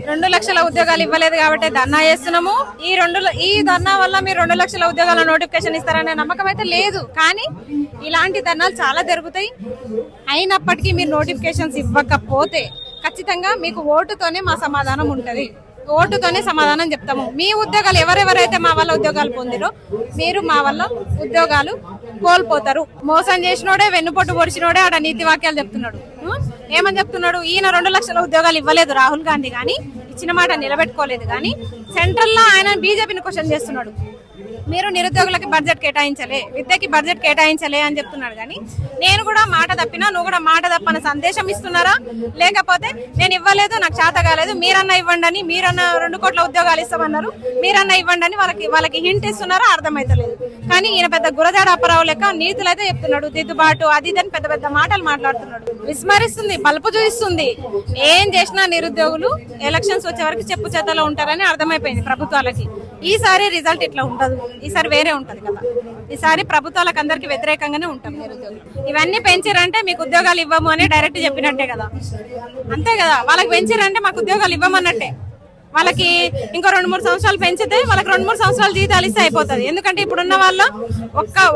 2 లక్షల ఉద్యోగాలు ఇవ్వలేదు కాబట్టి ధర్నా చేస్తున్నాము. ఈ ధర్నా వల్ల మీరు 2 లక్షల ఉద్యోగాల నోటిఫికేషన్ ఇస్తారనే నమ్మకం అయితే లేదు. కానీ ఇలాంటి ధర్నాలు చాలా జరుగుతాయి. అయినప్పటికీ మీరు నోటిఫికేషన్స్ ఇవ్వకపోతే ఖచ్చితంగా మీకు ఓటుతోనే మా సమాధానం ఉంటది. ఓటుతోనే సమాధానం చెప్తాము. మీ ఉద్యోగాలు ఎవరెవరైతే మా వల్ల ఉద్యోగాలు పొందిరో మీరు మా వల్ల ఉద్యోగాలు కోల్పోతారు. మోసం చేసినోడే, వెన్నుపోటు పొడిచినోడే ఆడ నీతి వాక్యాలు చెప్తున్నాడు. ఏమని చెప్తున్నాడు? ఈయన 2 లక్షల ఉద్యోగాలు ఇవ్వలేదు రాహుల్ గాంధీ, కానీ ఇచ్చిన మాట నిలబెట్టుకోలేదు. కానీ సెంట్రల్ లో ఆయన బీజేపీని క్వశ్చన్ చేస్తున్నాడు. మీరు నిరుద్యోగులకి బడ్జెట్ కేటాయించలే, విద్యకి బడ్జెట్ కేటాయించలే అని చెప్తున్నాడు. కానీ నేను కూడా మాట తప్పినా నువ్వు కూడా మాట తప్పని సందేశం ఇస్తున్నారా? లేకపోతే నేను ఇవ్వలేదు, నాకు చేత కాలేదు, మీరన్నా ఇవ్వండి అని, మీరన్నా 2 కోట్ల ఉద్యోగాలు ఇస్తామన్నారు, మీరన్నా ఇవ్వండి అని వాళ్ళకి హింట్ ఇస్తున్నారా? అర్థమైతలేదు. కానీ ఈయన పెద్ద గురజాడ అప్పారావు లెక్క నీతులు అయితే చెప్తున్నాడు. దిద్దుబాటు అది ఇదని పెద్ద పెద్ద మాటలు మాట్లాడుతున్నాడు. విస్మరిస్తుంది, బలుపు చూపిస్తుంది. ఏం చేసినా నిరుద్యోగులు ఎలక్షన్స్ వచ్చే వరకు చెప్పు చేతలో ఉంటారని అర్థమైపోయింది ప్రభుత్వాలకి. ఈసారి రిజల్ట్ ఇట్లా ఉండదు, ఈసారి వేరే ఉంటది కదా. ఈసారి ప్రభుత్వాలకు అందరికి వ్యతిరేకంగానే ఉంటాం నిరుద్యోగులు. ఇవన్నీ పెంచారంటే మీకు ఉద్యోగాలు ఇవ్వము అని డైరెక్ట్ చెప్పినట్టే కదా. అంతే కదా, వాళ్ళకి పెంచారంటే మాకు ఉద్యోగాలు ఇవ్వమన్నట్టే. వాళ్ళకి ఇంకో 2-3 సంవత్సరాలు పెంచితే వాళ్ళకి 2-3 సంవత్సరాలు జీతాలు ఇస్తే అయిపోతుంది. ఎందుకంటే ఇప్పుడున్న వాళ్ళ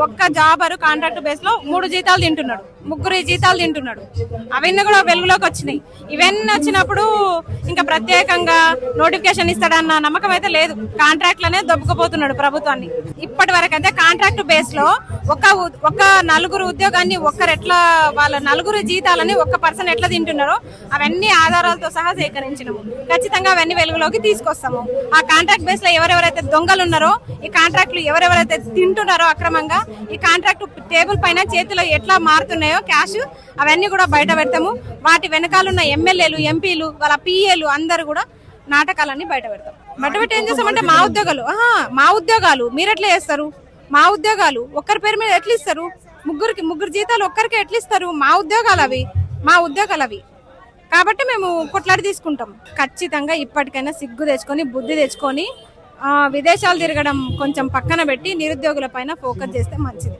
ఒక్క జాబరు కాంట్రాక్ట్ బేస్ లో 3 జీతాలు తింటున్నాడు, 3 జీతాలు తింటున్నాడు. అవన్నీ కూడా వెలుగులోకి వచ్చినాయి. ఇవన్నీ వచ్చినప్పుడు ఇంకా ప్రత్యేకంగా నోటిఫికేషన్ ఇస్తాడన్న నమ్మకం అయితే లేదు. కాంట్రాక్ట్ లోనే దొబ్బకపోతున్నాడు ప్రభుత్వాన్ని. ఇప్పటి వరకు అయితే కాంట్రాక్ట్ బేస్ లో ఒక 4 ఉద్యోగాన్ని ఎట్లా వాళ్ళ 4 జీతాలని 1 పర్సన్ ఎట్లా తింటున్నారో అవన్నీ ఆధారాలతో సహా సేకరించినాము. ఖచ్చితంగా అవన్నీ వెలుగులోకి తీసుకొస్తాము. ఆ కాంట్రాక్ట్ బేస్ లో ఎవరెవరైతే దొంగలు ఉన్నారో, ఈ కాంట్రాక్ట్లు ఎవరెవరైతే తింటున్నారో అక్రమంగా, ఈ కాంట్రాక్ట్ టేబుల్ పైన చేతిలో ఎట్లా మారుతున్నాయో క్యాష్, అవన్నీ కూడా బయట పెడతాము. వాటి వెనకాలన్న ఎమ్మెల్యేలు, ఎంపీలు, వాళ్ళ పిఏలు అందరు కూడా నాటకాలన్నీ బయట పెడతాం. బయట పెట్టి ఏం చేస్తామంటే మా ఉద్యోగాలు మీరు ఎట్లా చేస్తారు? మా ఉద్యోగాలు ఒక్కరి పేరు మీద ఎట్లా ఇస్తారు? 3 జీతాలు ఒక్కరికి ఎట్లా ఇస్తారు? మా ఉద్యోగాలు అవి కాబట్టి మేము కొట్లాడి తీసుకుంటాం. ఖచ్చితంగా ఇప్పటికైనా సిగ్గు తెచ్చుకొని, బుద్ధి తెచ్చుకొని విదేశాలు తిరగడం కొంచెం పక్కన పెట్టి నిరుద్యోగుల పైన ఫోకస్ చేస్తే మంచిది.